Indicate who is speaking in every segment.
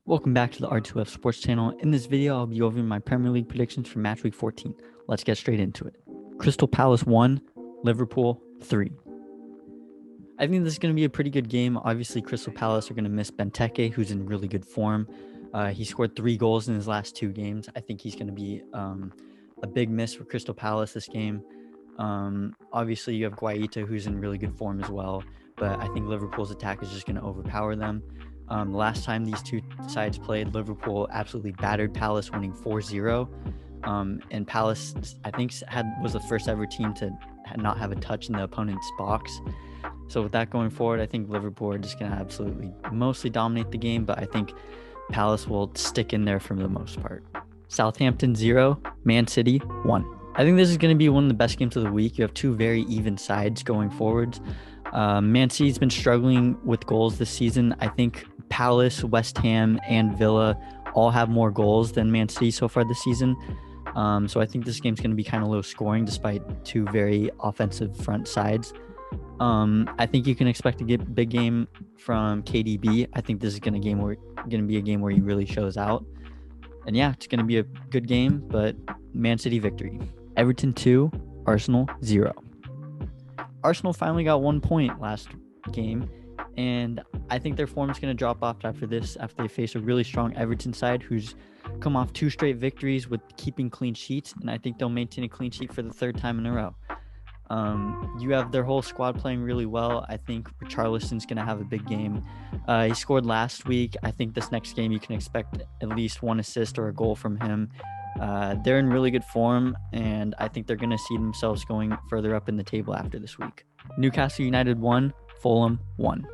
Speaker 1: Welcome back to the R2F Sports Channel. In this video, I'll be over my Premier League predictions for Matchweek 14. Let's get straight into it. Crystal Palace 1, Liverpool 3. I think this is going to be a pretty good game. Obviously, Crystal Palace are going to miss Benteke, who's in really good form. He scored 3 goals in his last 2 games. I think he's going to be a big miss for Crystal Palace this game. Obviously, you have Guaita, who's in really good form as well. But I think Liverpool's attack is just going to overpower them. The last time these two sides played, Liverpool absolutely battered Palace, winning 4-0. And Palace, I think, was the first ever team to not have a touch in the opponent's box. So with that going forward, I think Liverpool are just going to absolutely mostly dominate the game, but I think Palace will stick in there for the most part. Southampton 0, Man City 1. I think this is going to be one of the best games of the week. You have two very even sides going forwards. Man City's been struggling with goals this season. I think Palace, West Ham, and Villa all have more goals than Man City so far this season. So I think this game's going to be kind of low scoring despite two very offensive front sides. I think you can expect a big game from KDB. I think this is going to be a game where he really shows out. And yeah, it's going to be a good game, but Man City victory. Everton 2, Arsenal 0. Arsenal finally got 1 point last game, and I think their form is going to drop off after they face a really strong Everton side who's come off 2 straight victories with keeping clean sheets, and I think they'll maintain a clean sheet for the 3rd time in a row. You have their whole squad playing really well. I think Richarlison's going to have a big game. He scored last week. I think this next game you can expect at least 1 assist or a goal from him. They're in really good form, and I think they're going to see themselves going further up in the table after this week. Newcastle United 1, Fulham 1.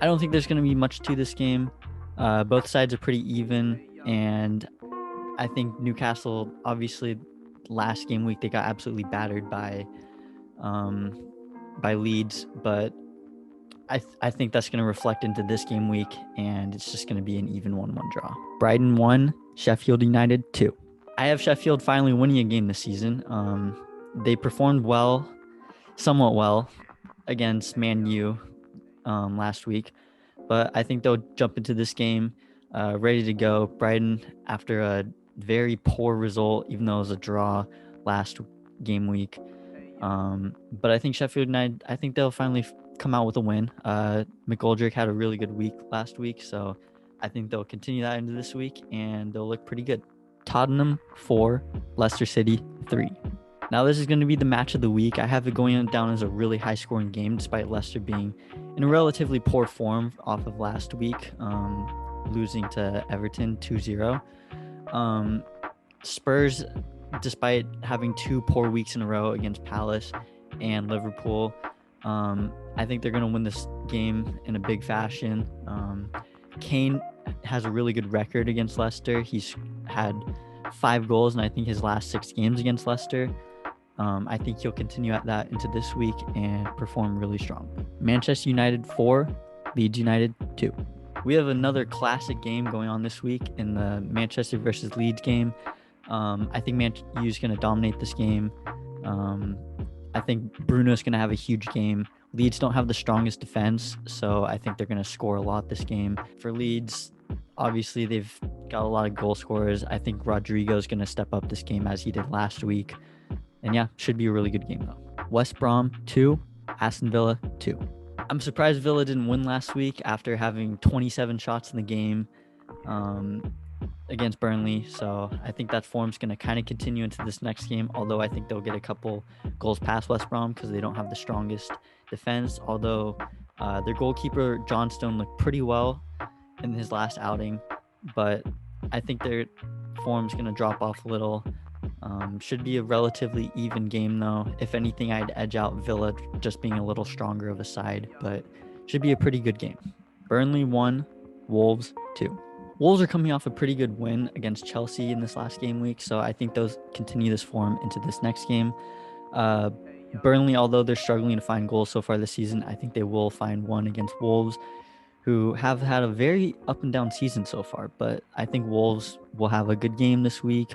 Speaker 1: I don't think there's going to be much to this game. Both sides are pretty even, and I think Newcastle, obviously, last game week they got absolutely battered by Leeds, but I think that's going to reflect into this game week, and it's just going to be an even 1-1 draw. Brighton 1, Sheffield United 2. I have Sheffield finally winning a game this season. They performed somewhat well against Man U last week, but I think they'll jump into this game ready to go. Brighton, after a very poor result, even though it was a draw last game week, but I think Sheffield United, I think they'll finally come out with a win. McGoldrick had a really good week last week, so I think they'll continue that into this week, and they'll look pretty good. Tottenham 4, Leicester City 3. Now this is going to be the match of the week. I have it going down as a really high-scoring game, despite Leicester being in a relatively poor form off of last week, losing to Everton 2-0. Spurs, despite having 2 poor weeks in a row against Palace and Liverpool, I think they're going to win this game in a big fashion. Kane has a really good record against Leicester. He's had 5 goals in I think his last 6 games against Leicester. I think he'll continue at that into this week and perform really strong. Manchester United 4, Leeds United 2. We have another classic game going on this week in the Manchester versus Leeds game. I think Man U is going to dominate this game. I think Bruno's going to have a huge game. Leeds don't have the strongest defense, so I think they're going to score a lot this game. For Leeds, obviously they've got a lot of goal scorers. I think Rodrigo's going to step up this game as he did last week. And yeah, should be a really good game though. West Brom 2, Aston Villa 2. I'm surprised Villa didn't win last week after having 27 shots in the game against Burnley. So I think that form's going to kind of continue into this next game, although I think they'll get a couple goals past West Brom because they don't have the strongest defense, although their goalkeeper Johnstone looked pretty well in his last outing, but I think their form's going to drop off a little. Should be a relatively even game though. If anything, I'd edge out Villa just being a little stronger of a side, but should be a pretty good game. Burnley 1, Wolves 2. Wolves are coming off a pretty good win against Chelsea in this last game week, so I think those continue this form into this next game. Burnley, although they're struggling to find goals so far this season, I think they will find one against Wolves, who have had a very up and down season so far, but I think Wolves will have a good game this week.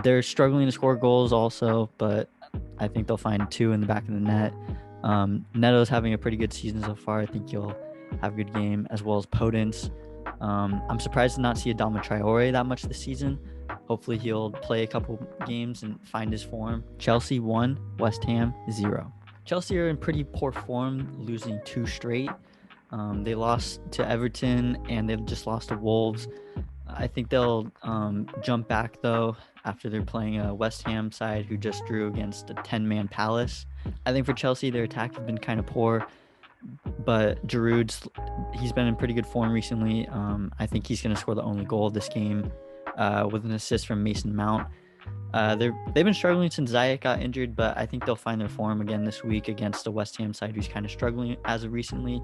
Speaker 1: They're struggling to score goals also, but I think they'll find 2 in the back of the net. Neto's having a pretty good season so far. I think he'll have a good game, as well as Podence. I'm surprised to not see Adama Traore that much this season. Hopefully he'll play a couple games and find his form. Chelsea 1, West Ham 0. Chelsea are in pretty poor form, losing 2 straight. They lost to Everton and they just lost to Wolves. I think they'll jump back though after they're playing a West Ham side who just drew against a 10-man Palace. I think for Chelsea, their attack has been kind of poor, but Giroud's he's been in pretty good form recently. I think he's going to score the only goal of this game with an assist from Mason Mount. They've been struggling since Ziyech got injured, but I think they'll find their form again this week against the West Ham side who's kind of struggling as of recently.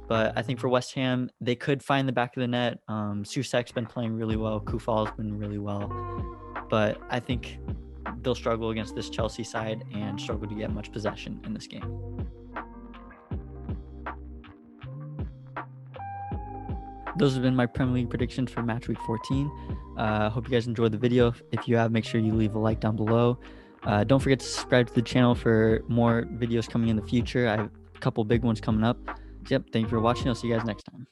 Speaker 1: But I think for West Ham, they could find the back of the net. Soucek's been playing really well. Koufal's been really well. But I think they'll struggle against this Chelsea side and struggle to get much possession in this game. Those have been my Premier League predictions for Match Week 14. Hope you guys enjoyed the video. If you have, make sure you leave a like down below. Don't forget to subscribe to the channel for more videos coming in the future. I have a couple big ones coming up. Yep, thank you for watching. I'll see you guys next time.